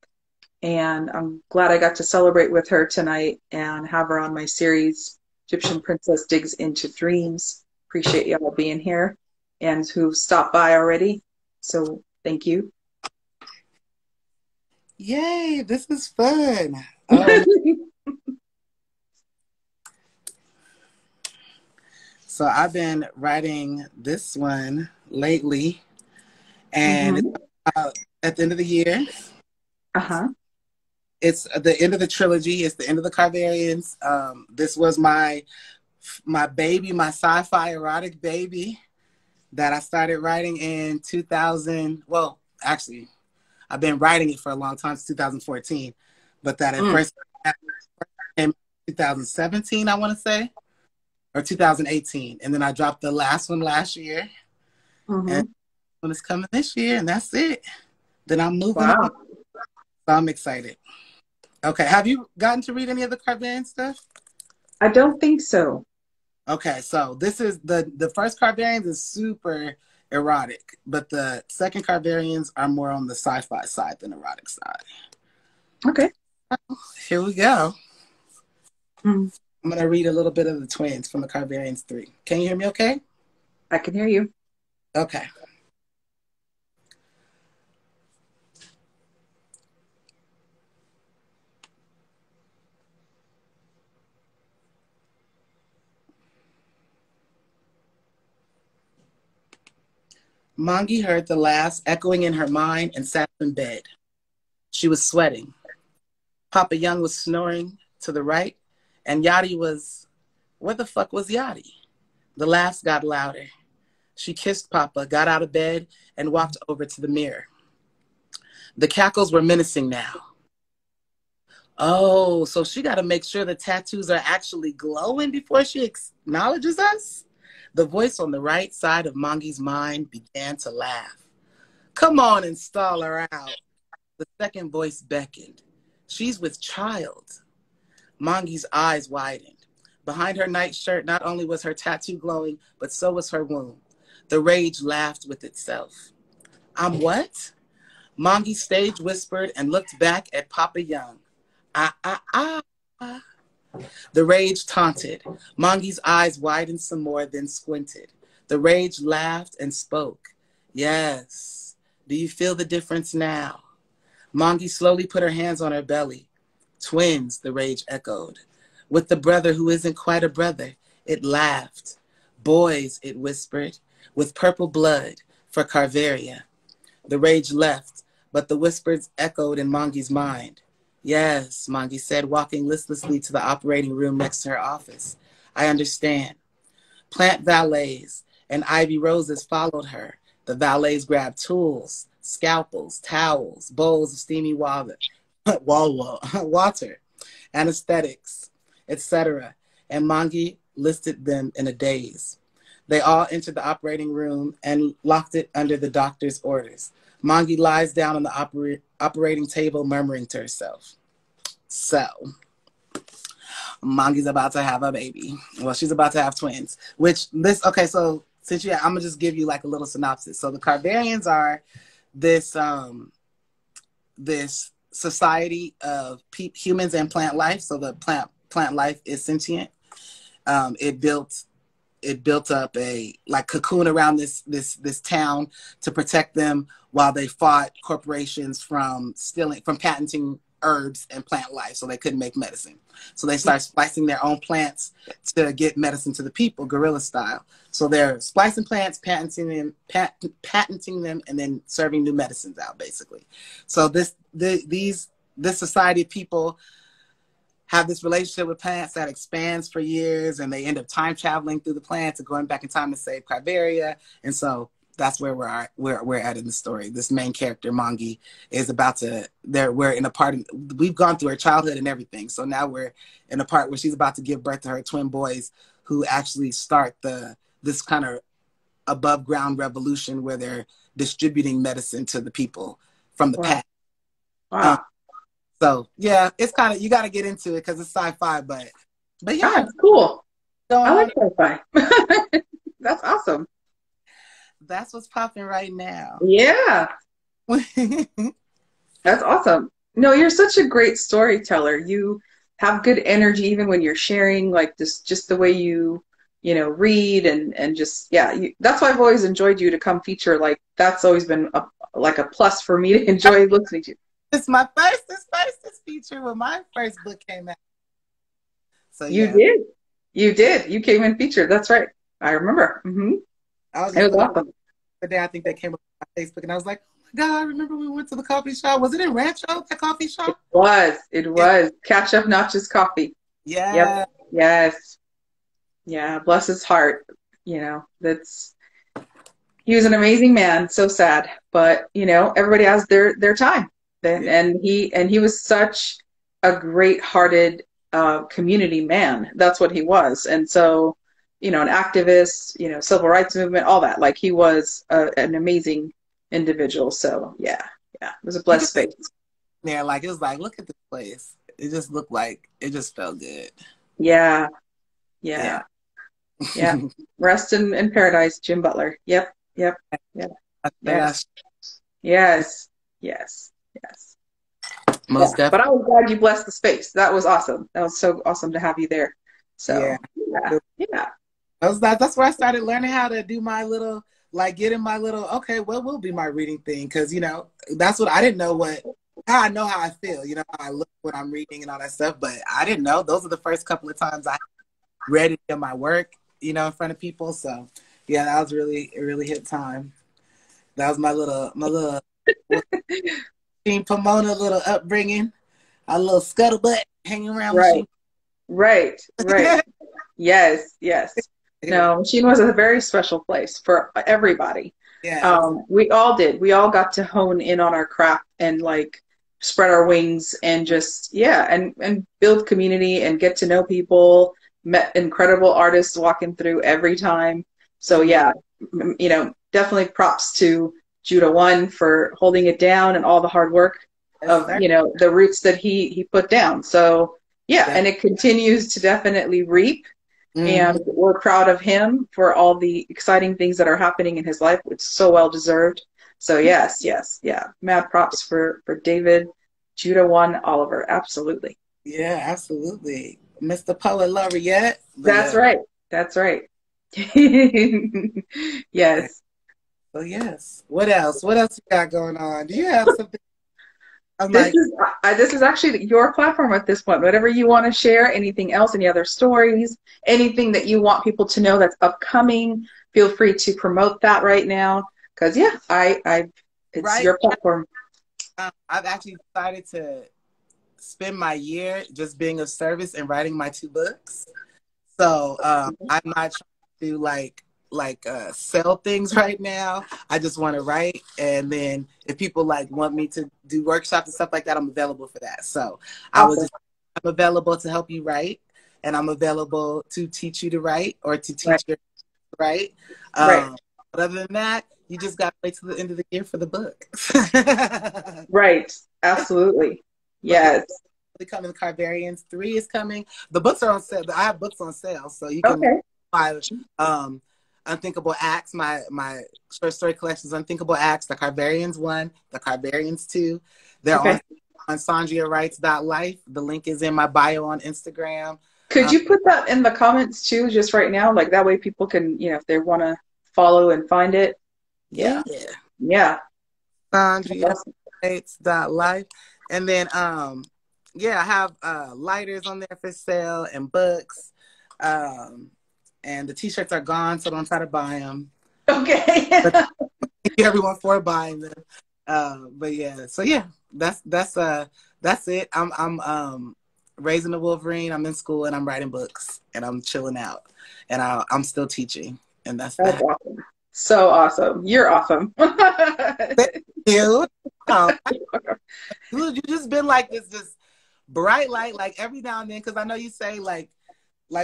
and I'm glad I got to celebrate with her tonight and have her on my series, Egyptian Princess Digs into Dreams. Appreciate y'all being here and who stopped by already. So thank you. Yay, this is fun. Oh, so I've been writing this one lately, and it's Mm-hmm. at the end of the year. Uh-huh. It's the end of the trilogy. It's the end of the Carvarians. This was my baby, my sci-fi erotic baby that I started writing in 2000. Well, actually, I've been writing it for a long time, since 2014, but that at Mm. first came 2017, I want to say, or 2018, and then I dropped the last one last year, and Mm-hmm. when it's coming this year, and that's it. Then I'm moving on. Wow. So I'm excited. Okay, have you gotten to read any of the Carvarian stuff? I don't think so. Okay, so this is the first Carvarians is super erotic, but the second Carvarians are more on the sci-fi side than erotic side. Okay. Here we go. Mm. I'm gonna read a little bit of the twins from the Carvarians 3. Can you hear me okay? I can hear you. Okay. Mongi heard the last echoing in her mind and sat in bed. She was sweating. Papa Young was snoring to the right, and Yachty was... Where the fuck was Yachty? The laughs got louder. She kissed Papa, got out of bed, and walked over to the mirror. The cackles were menacing now. Oh, so she got to make sure the tattoos are actually glowing before she acknowledges us? The voice on the right side of Mongi's mind began to laugh. Come on and stall her out. The second voice beckoned. She's with child. Mongi's eyes widened. Behind her nightshirt, not only was her tattoo glowing, but so was her womb. The rage laughed with itself. I'm what? Mongi stage whispered and looked back at Papa Young. Ah, ah, ah. The rage taunted. Mongi's eyes widened some more, then squinted. The rage laughed and spoke. Yes. Do you feel the difference now? Mongi slowly put her hands on her belly. Twins, the rage echoed. With the brother who isn't quite a brother, it laughed. Boys, it whispered, with purple blood for Carveria. The rage left, but the whispers echoed in Mongi's mind. Yes, Mongi said, walking listlessly to the operating room next to her office. I understand. Plant valets and ivy roses followed her. The valets grabbed tools, scalpels, towels, bowls of steamy water, water, anesthetics, etc. And Mongi listed them in a daze. They all entered the operating room and locked it under the doctor's orders. Mongi lies down on the operating table, murmuring to herself. So, Mongi's about to have a baby. Well, she's about to have twins. Okay, so since I'm going to just give you like a little synopsis. So the Carvarians are this this society of humans and plant life. So the plant life is sentient. It built up a like cocoon around this town to protect them while they fought corporations from patenting herbs and plant life, so they couldn't make medicine. So they start splicing their own plants to get medicine to the people, guerrilla style. So they're splicing plants, patenting them, and then serving new medicines out, basically. So this society of people have this relationship with plants that expands for years, and they end up time traveling through the plants and going back in time to save Carveria. And so that's where we're at in the story. This main character, Mongi, is we're in a part we've gone through her childhood and everything. So now we're in a part where she's about to give birth to her twin boys, who actually start this kind of above ground revolution where they're distributing medicine to the people from the Wow. past. Wow. So yeah, it's kind of, you got to get into it because it's sci-fi, but yeah, Ah, it's cool. I going like on. sci-fi. That's awesome. That's what's popping right now. Yeah, that's awesome. No, you're such a great storyteller. You have good energy even when you're sharing, like this, just the way read and just, yeah, that's why I've always enjoyed you to come feature. Like that's always been like a plus for me to enjoy listening to you. It's my first feature when my first book came out. So You yeah, did. You did. You came in featured. That's right. I remember. I was It just was looking awesome. the day I think they came up on my Facebook, and I was like, oh my God, I remember we went to the coffee shop. Was it in Rancho, that coffee It shop? was. It Yeah. was. Catch up, not just coffee. Yep. Yeah. Yes. Yeah. Bless his heart. That's he was an amazing man. So sad, but everybody has their time. And he was such a great-hearted community man. That's what he was. And so, an activist, civil rights movement, all that. Like he was an amazing individual. So yeah, yeah, it was a You blessed could space. there, like it was like, look at this place. It just looked like it just felt good. Yeah, Yeah. yeah, yeah. Rest in paradise, Jim Butler. Yep, yep, yep. Yes, That's yes, yes, yes. Yeah. most But definitely. I was glad you blessed the space. That was awesome. That was so awesome to have you there. Yeah. So yeah, yeah. That's where I started learning how to do my little, like getting my little, okay, what will be my reading thing? Because, that's what I didn't know how I know how I feel, how I look when I'm reading and all that stuff. But I didn't know. Those are the first couple of times I read it in my work, in front of people. So yeah, that was really, it really hit time. That was my little Team Pomona little upbringing, a little scuttlebutt hanging around Right, machine. right, right. Yes, yes. No, Machine was a very special place for everybody. Yes. We all did. We all got to hone in on our craft and like spread our wings and just yeah, and build community and get to know people. Met incredible artists walking through every time. So Mm-hmm. yeah, definitely props to Judah One for holding it down and all the hard work Yes, of sir. the roots that he put down. So yeah, Def- and it continues to definitely reap. mm-hmm. And we're proud of him for all the exciting things that are happening in his life, which is so well deserved. So yes, yes, yeah. Mad props for David, Judah One, Oliver. Absolutely. Yeah, absolutely. Mr. Poet Laureate. But That's yeah. right. That's right. Yeah. Yes. So yes. What else? What else you got going on? Do you have something? I'm This like, is this is actually your platform at this point. Whatever you want to share, anything else, any other stories, anything that you want people to know that's upcoming, feel free to promote that right now. Because yeah, it's right. your platform. I've actually decided to spend my year just being of service and writing my 2 books. So I'm not trying to sell things right now. I just want to write, and then if people want me to do workshops and stuff like that, I'm available for that. So Awesome. I'm available to help you write, and I'm available to teach you to write or to Right. teach you to write. Right. But other than that, you just got to wait till the end of the year for the book. Right. Absolutely. But the Yes. coming, Carvarians 3 is coming. The books are on sale. I have books on sale, so you can Okay. buy Unthinkable Acts, my short story collections, Unthinkable Acts, the Carvarians 1, the Carvarians 2. They're Okay. on SandriaWrites.life. The link is in my bio on Instagram. Could you put that in the comments too, just right now? Like that way people can, if they want to follow and find it. Yeah. Yeah. Yeah. SandriaWrites.life. And then yeah, I have lighters on there for sale and books. And the t-shirts are gone, so don't try to buy them. Okay. But thank you everyone for buying them. But yeah, so yeah, that's it. I'm raising a Wolverine. I'm in school and I'm writing books and I'm chilling out and I'm still teaching, and that's That's that. awesome. So awesome. You're awesome. Thank you. Um, you just been like this bright light, like every now and then, because I know you say like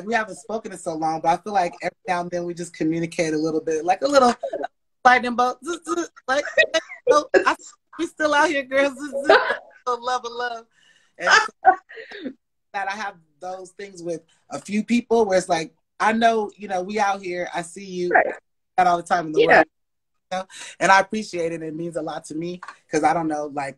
we haven't spoken in so long, but I feel like every now and then we just communicate a little bit, like a little lightning bolt, like we still out here, girls. Love. And so that I have those things with a few people where it's like I know, you know, we out here. I see you Right. out all the time in the Yeah. world, you know? And I appreciate it. It means a lot to me because I don't know, like,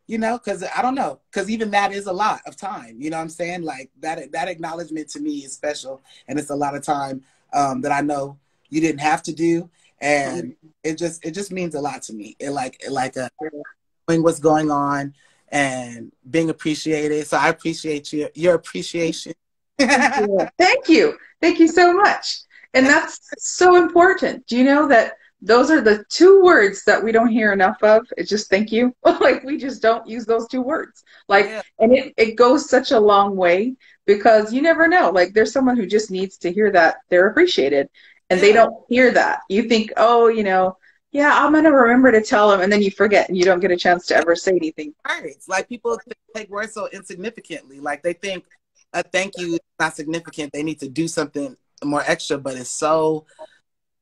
you know, because I don't know, because even that is a lot of time. You know what I'm saying? Like that acknowledgement to me is special, and it's a lot of time that I know you didn't have to do, and it just means a lot to me. Knowing what's going on and being appreciated. So I appreciate your appreciation. Yeah. Thank you. Thank you so much. And that's so important. Do you know that those are the two words that we don't hear enough of? It's just thank you. Like we just don't use those two words. Like, Yeah, and it goes such a long way because you never know. Like there's someone who just needs to hear that they're appreciated and they yeah. don't hear that. You think, oh, yeah, I'm gonna remember to tell them, and then you forget and you don't get a chance to ever say anything. Words. Like people take words so insignificantly. Like they think a thank you is not significant. They need to do something more extra, but it's so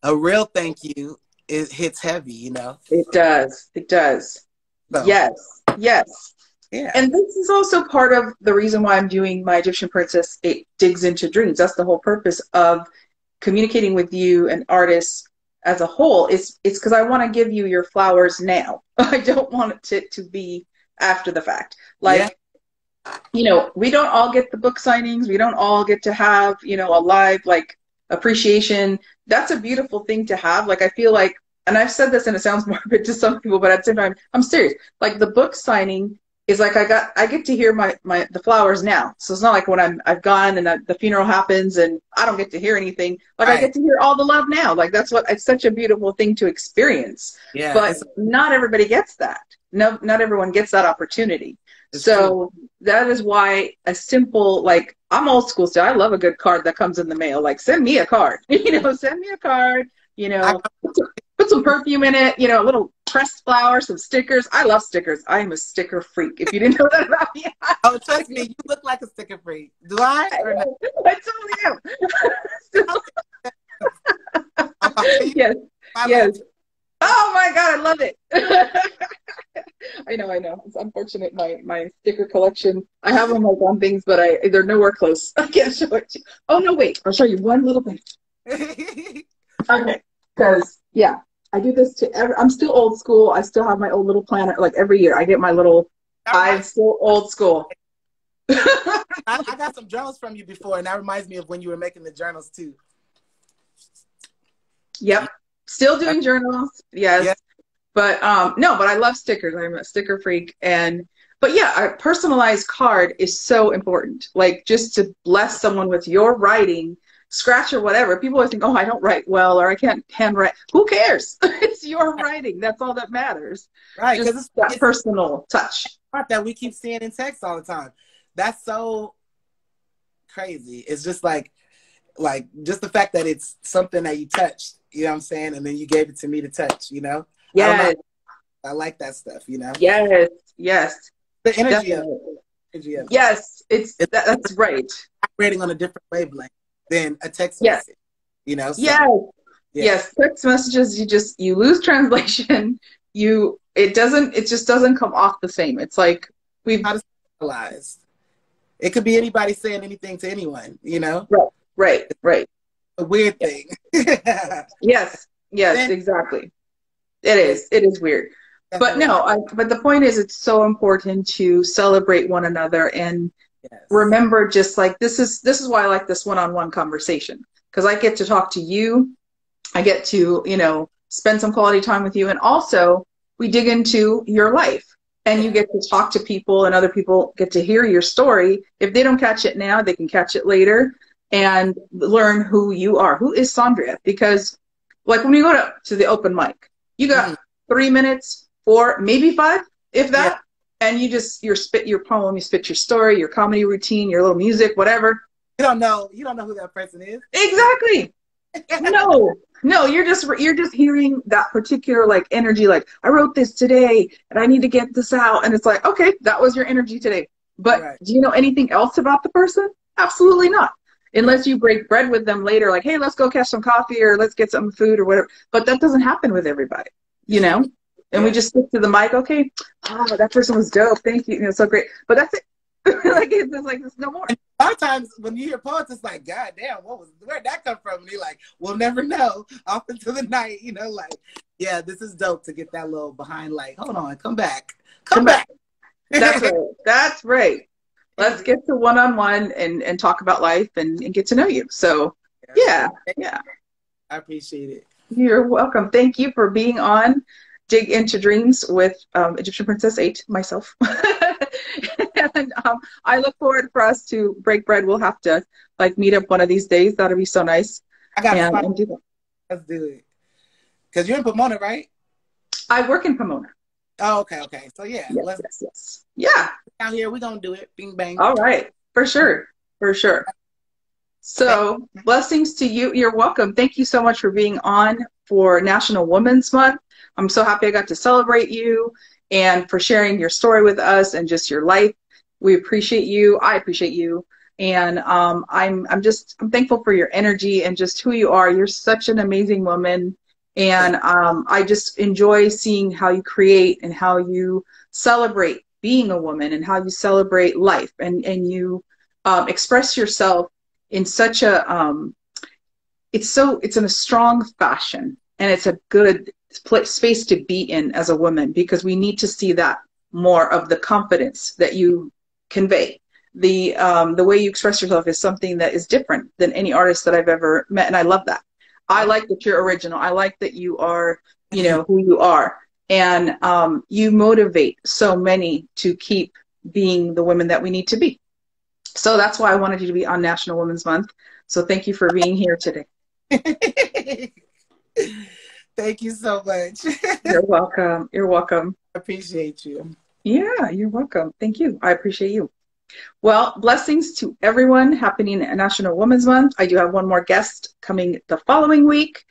a real thank you. It hits heavy, you know. It does. It does. So Yes. Yes. yeah, And this is also part of the reason why I'm doing my Egyptian Princess 8 Digs into Dreams. That's the whole purpose of communicating with you and artists as a whole. It's because I want to give you your flowers now. I don't want it to be after the fact. yeah, Like, we don't all get the book signings. We don't all get to have, a live like appreciation. That's a beautiful thing to have. Like, I feel like, and I've said this and it sounds morbid to some people, but at the same time, I'm serious. Like the book signing is like I get to hear the flowers now. So it's not like when I've gone and the funeral happens and I don't get to hear anything. Like I right. get to hear all the love now. Like it's such a beautiful thing to experience. Yeah, But not everybody gets that. No, not everyone gets that opportunity. it's So that is why a simple, like, I'm old school still. I love a good card that comes in the mail. Like, send me a card. Send me a card. true. Put some perfume in it. A little pressed flower, some stickers. I love stickers. I am a sticker freak. If you didn't know that about me, Oh, trust me, you look like a sticker freak. Do I? Or not? I totally am. Yes. Yes. Oh my God, I love it. I know. It's unfortunate my sticker collection. I have them like on things, but they're nowhere close. I can't show it to you. Oh no, wait. I'll show you one little thing. Okay. Because I do this I'm still old school. I still have my old little planner. Like every year I get my little I'm still old school. I got some journals from you before, and that reminds me of when you were making the journals too. Yep. Still doing journals. Yes. Yeah. But no, but I love stickers. I'm a sticker freak. But yeah, a personalized card is so important. Like just to bless someone with your writing, scratch or whatever. People always think, oh, I don't write well or I can't handwrite. Who cares? It's your writing. That's all that matters. Right. Just Because that personal touch. that we keep seeing in text all the time. That's so crazy. It's just like just the fact that it's something that you touched, you know what I'm saying? And then you gave it to me to touch, Yes. I like that stuff, Yes. Yes. The energy Definitely. of it. Yes. That's right. Operating on a different wavelength than a text Yes. message, so, Yes. yeah. Yes. Text messages, you lose translation. It just doesn't come off the same. It's like How to realize it could be anybody saying anything to anyone, Right. a weird thing. Yes. Exactly. It is weird. But no, but the point is it's so important to celebrate one another and remember just like this is why I like this one-on-one conversation because I get to talk to you. I get to, spend some quality time with you. And also we dig into your life and you get to talk to people and other people get to hear your story. If they don't catch it now, they can catch it later and learn who you are. Who is Sandria? Because like when you go to the open mic, you got 3 minutes, 4, maybe 5, if that. Yeah. And you spit your poem, you spit your story, your comedy routine, your little music, whatever. You don't know who that person is. Exactly. No, you're just hearing that particular like energy, like I wrote this today and I need to get this out. And it's like, okay, that was your energy today. But do you know anything else about the person? Absolutely not. Unless you break bread with them later, like, hey, let's go catch some coffee or let's get some food or whatever. But that doesn't happen with everybody, And we just stick to the mic, okay, oh, that person was dope. Thank you. So great. But that's it. It's like there's no more. A lot of times when you hear poets, it's like, God damn, where'd that come from? And you're like, we'll never know. Off into the night, you know, like, yeah, this is dope to get that little behind, like, hold on, come back. Come back. That's right. That's right. Let's get to one-on-one and talk about life and get to know you. So yeah. I appreciate it. You're welcome. Thank you for being on Dig Into Dreams with Egyptian Princess 8, myself. And I look forward for us to break bread. We'll have to like meet up one of these days. That'll be so nice. I got to do that. Let's do it. Because you're in Pomona, right? I work in Pomona. Oh, okay. So yeah. Yes. Yeah. Out here, we're going to do it. Bing, bang. All right. For sure. So blessings to you. You're welcome. Thank you so much for being on for National Women's Month. I'm so happy I got to celebrate you and for sharing your story with us and just your life. We appreciate you. I appreciate you. And I'm thankful for your energy and just who you are. You're such an amazing woman. And I just enjoy seeing how you create and how you celebrate being a woman and how you celebrate life and you express yourself in such a it's in a strong fashion, and it's a good space to be in as a woman, because we need to see that more of the confidence that you convey. The way you express yourself is something that is different than any artist that I've ever met, and I love that. I like that you're original. I like that you are, you know, who you are, and you motivate so many to keep being the women that we need to be. So that's why I wanted you to be on National Women's Month. So thank you for being here today. Thank you so much. You're welcome. You're welcome. I appreciate you. Yeah, you're welcome. Thank you. I appreciate you. Well, blessings to everyone happening at National Women's Month. I do have one more guest coming the following week.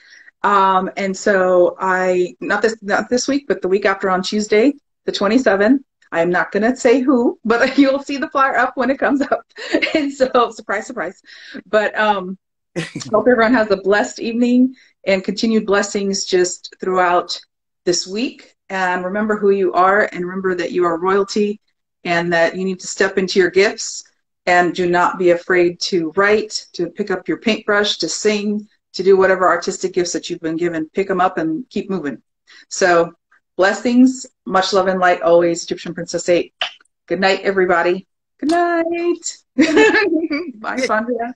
And so not this week, but the week after on Tuesday, the 27th. I'm not going to say who, but you'll see the flyer up when it comes up. And so, surprise, surprise. But hope everyone has a blessed evening and continued blessings just throughout this week. And remember who you are, and remember that you are royalty and that you need to step into your gifts, and do not be afraid to write, to pick up your paintbrush, to sing, to do whatever artistic gifts that you've been given. Pick them up and keep moving. So blessings, much love and light always, Egyptian Princess 8. Good night, everybody. Good night. Bye, Sandra.